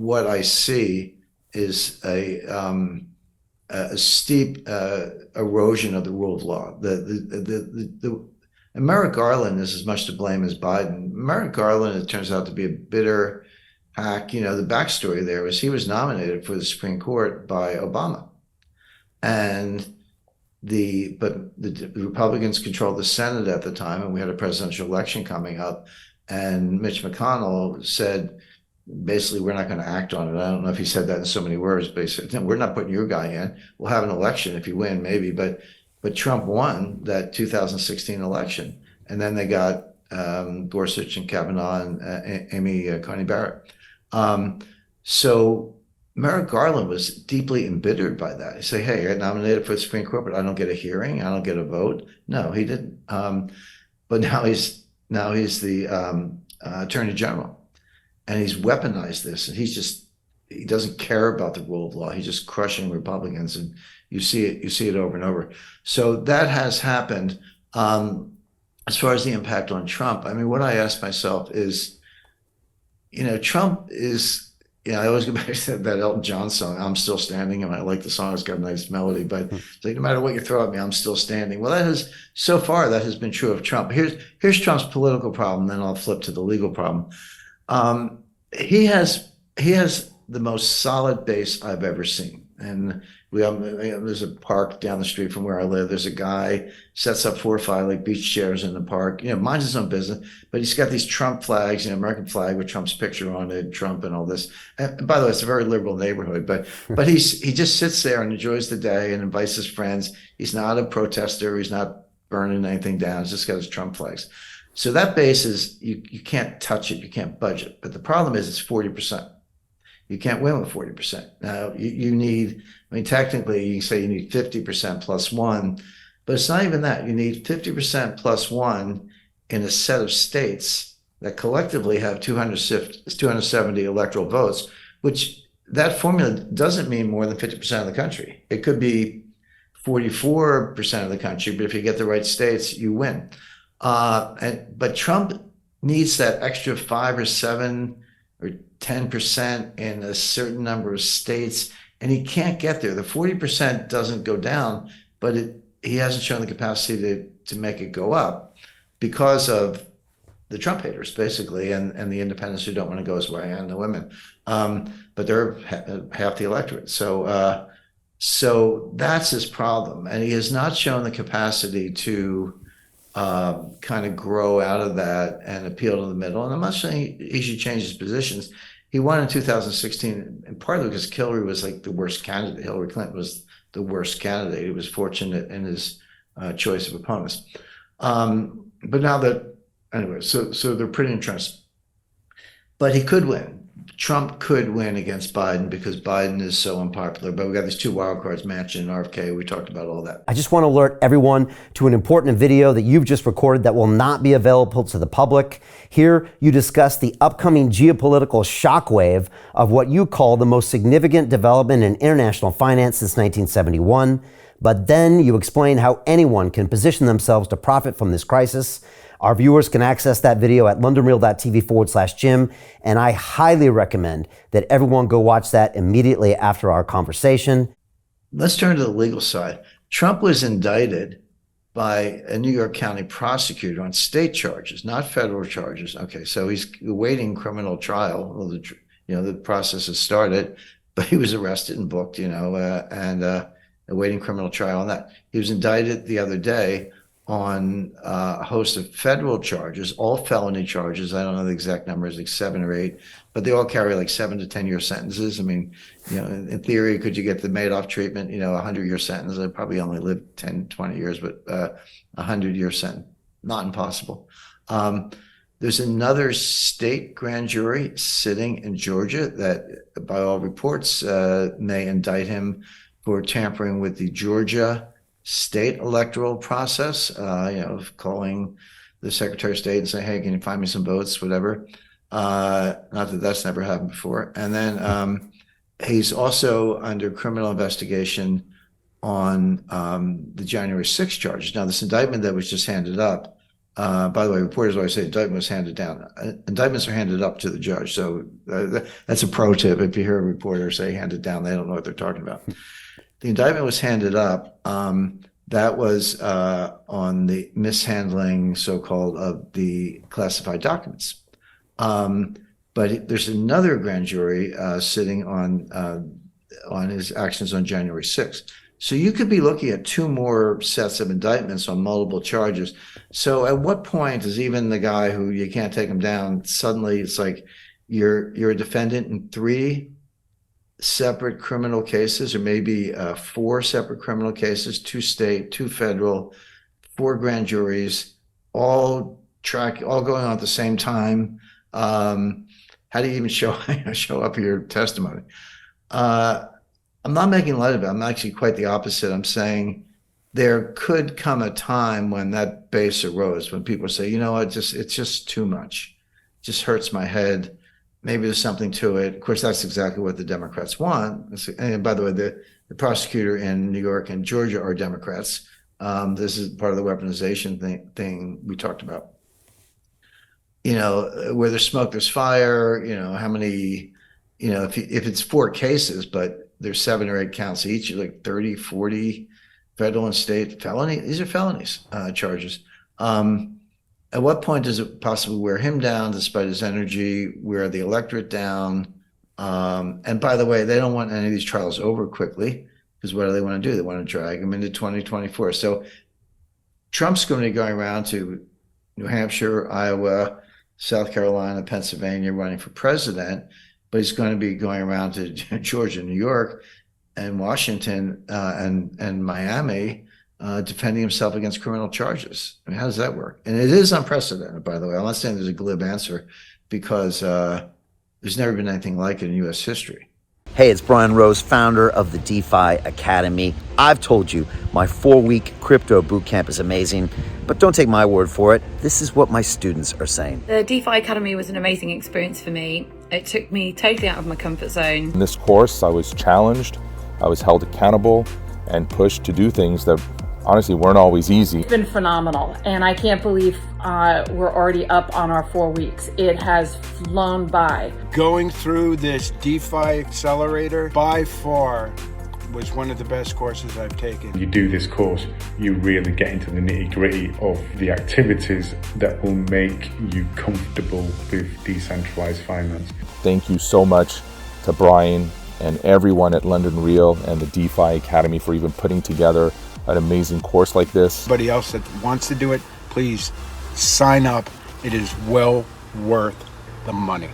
what I see is a steep erosion of the rule of law. And Merrick Garland is as much to blame as Biden. Merrick Garland, it turns out to be a bitter hack. You know, the backstory there was he was nominated for the Supreme Court by Obama, and the Republicans controlled the Senate at the time, and we had a presidential election coming up. And Mitch McConnell said, basically, we're not going to act on it. I don't know if he said that in so many words, but he said, no, we're not putting your guy in. We'll have an election if you win, maybe. But Trump won that 2016 election. And then they got Gorsuch and Kavanaugh and Amy Coney Barrett. So Merrick Garland was deeply embittered by that. He said, hey, I got nominated for the Supreme Court, but I don't get a hearing. I don't get a vote. No, he didn't. But now he's the Attorney General. And he's weaponized this, and he doesn't care about the rule of law. He's just crushing Republicans, and you see it over and over. So that has happened. As far as the impact on Trump, I mean, what I ask myself is, Trump is, I always go back to that Elton John song, "I'm Still Standing," and I like the song. It's got a nice melody, but it's like, no matter what you throw at me, I'm still standing. Well, so far that has been true of Trump. Here's Trump's political problem, then I'll flip to the legal problem. He has the most solid base I've ever seen. And there's a park down the street from where I live. There's a guy sets up 4 or 5 like beach chairs in the park, minds his own business, but he's got these Trump flags, American flag with Trump's picture on it, Trump and all this. And by the way, it's a very liberal neighborhood, but he just sits there and enjoys the day and invites his friends. He's not a protester. He's not burning anything down. He's just got his Trump flags. So that base is, you can't touch it, you can't budge it. But the problem is it's 40%. You can't win with 40%. Now you need, technically you can say you need 50% plus 1, but it's not even that. You need 50% plus 1 in a set of states that collectively have 270 electoral votes, which that formula doesn't mean more than 50% of the country. It could be 44% of the country, but if you get the right states, you win. But Trump needs that extra 5 or 7 or 10% in a certain number of states, and he can't get there. The 40% doesn't go down, but he hasn't shown the capacity to make it go up because of the Trump haters, basically, and the independents who don't want to go his way, and the women. But they're half the electorate. So that's his problem, and he has not shown the capacity to kind of grow out of that and appeal to the middle. And I'm not saying he should change his positions. He won in 2016, and partly because Hillary was like the worst candidate. Hillary Clinton was the worst candidate. He was fortunate in his choice of opponents. But now that, anyway, so they're pretty entrenched. But he could win. Trump could win against Biden because Biden is so unpopular. But we got these 2 wild cards, Manchin and RFK. We talked about all that. I just want to alert everyone to an important video that you've just recorded that will not be available to the public. Here, you discuss the upcoming geopolitical shockwave of what you call the most significant development in international finance since 1971. But then you explain how anyone can position themselves to profit from this crisis. Our viewers can access that video at londonreal.tv/Jim, and I highly recommend that everyone go watch that immediately after our conversation. Let's turn to the legal side. Trump was indicted by a New York County prosecutor on state charges, not federal charges. Okay, so he's awaiting criminal trial. Well, the process has started, but he was arrested and booked, and awaiting criminal trial on that. He was indicted the other day on a host of federal charges, all felony charges. I don't know the exact numbers, like 7 or 8, but they all carry like 7 to 10 year sentences. I mean, in theory, could you get the Madoff treatment, a 100-year sentence? I'd probably only live 10, 20 years, but 100-year sentence, not impossible. There's another state grand jury sitting in Georgia that, by all reports, may indict him for tampering with the Georgia state electoral process, calling the Secretary of State and saying, hey, can you find me some votes, whatever. Not that that's never happened before. And then he's also under criminal investigation on the January 6th charges. Now, this indictment that was just handed up By the way, reporters always say indictment was handed down. Indictments are handed up to the judge. So that's a pro tip. If you hear a reporter say handed down, they don't know what they're talking about. The indictment was handed up. That was on the mishandling, so-called, of the classified documents. But there's another grand jury sitting on his actions on January 6th. So you could be looking at two more sets of indictments on multiple charges. So at what point is even the guy who you can't take him down, suddenly it's like you're a defendant in three separate criminal cases, or maybe four separate criminal cases, 2 state, 2 federal, 4 grand juries, all going on at the same time. How do you even show up your testimony? I'm not making light of it. I'm actually quite the opposite. I'm saying there could come a time when that base erodes, when people say, you know what, it's just too much. It just hurts my head. Maybe there's something to it. Of course, that's exactly what the Democrats want. And by the way, the prosecutor in New York and Georgia are Democrats. This is part of the weaponization thing we talked about. You know, where there's smoke, there's fire. You know, how many, you know, if it's 4 cases, but there's 7 or 8 counts each, like 30, 40 federal and state felony. These are felonies charges. At what point does it possibly wear him down, despite his energy, wear the electorate down? And by the way, they don't want any of these trials over quickly, because what do they want to do? They want to drag him into 2024. So Trump's going to be going around to New Hampshire, Iowa, South Carolina, Pennsylvania, running for president, but he's going to be going around to Georgia, New York, and Washington, and Miami, defending himself against criminal charges. I mean, how does that work? And it is unprecedented, by the way. I'm not saying there's a glib answer, because there's never been anything like it in U.S. history. Hey, it's Brian Rose, founder of the DeFi Academy. I've told you my 4-week crypto bootcamp is amazing, but don't take my word for it. This is what my students are saying. The DeFi Academy was an amazing experience for me. It took me totally out of my comfort zone. In this course, I was challenged, I was held accountable, and pushed to do things that honestly weren't always easy. It's been phenomenal, and I can't believe we're already up on our 4 weeks. It has flown by. Going through this DeFi accelerator by far was one of the best courses I've taken. You do this course, you really get into the nitty-gritty of the activities that will make you comfortable with decentralized finance. Thank you so much to Brian and everyone at London Real and the DeFi Academy for even putting together an amazing course like this. Anybody else that wants to do it, please sign up. It is well worth the money.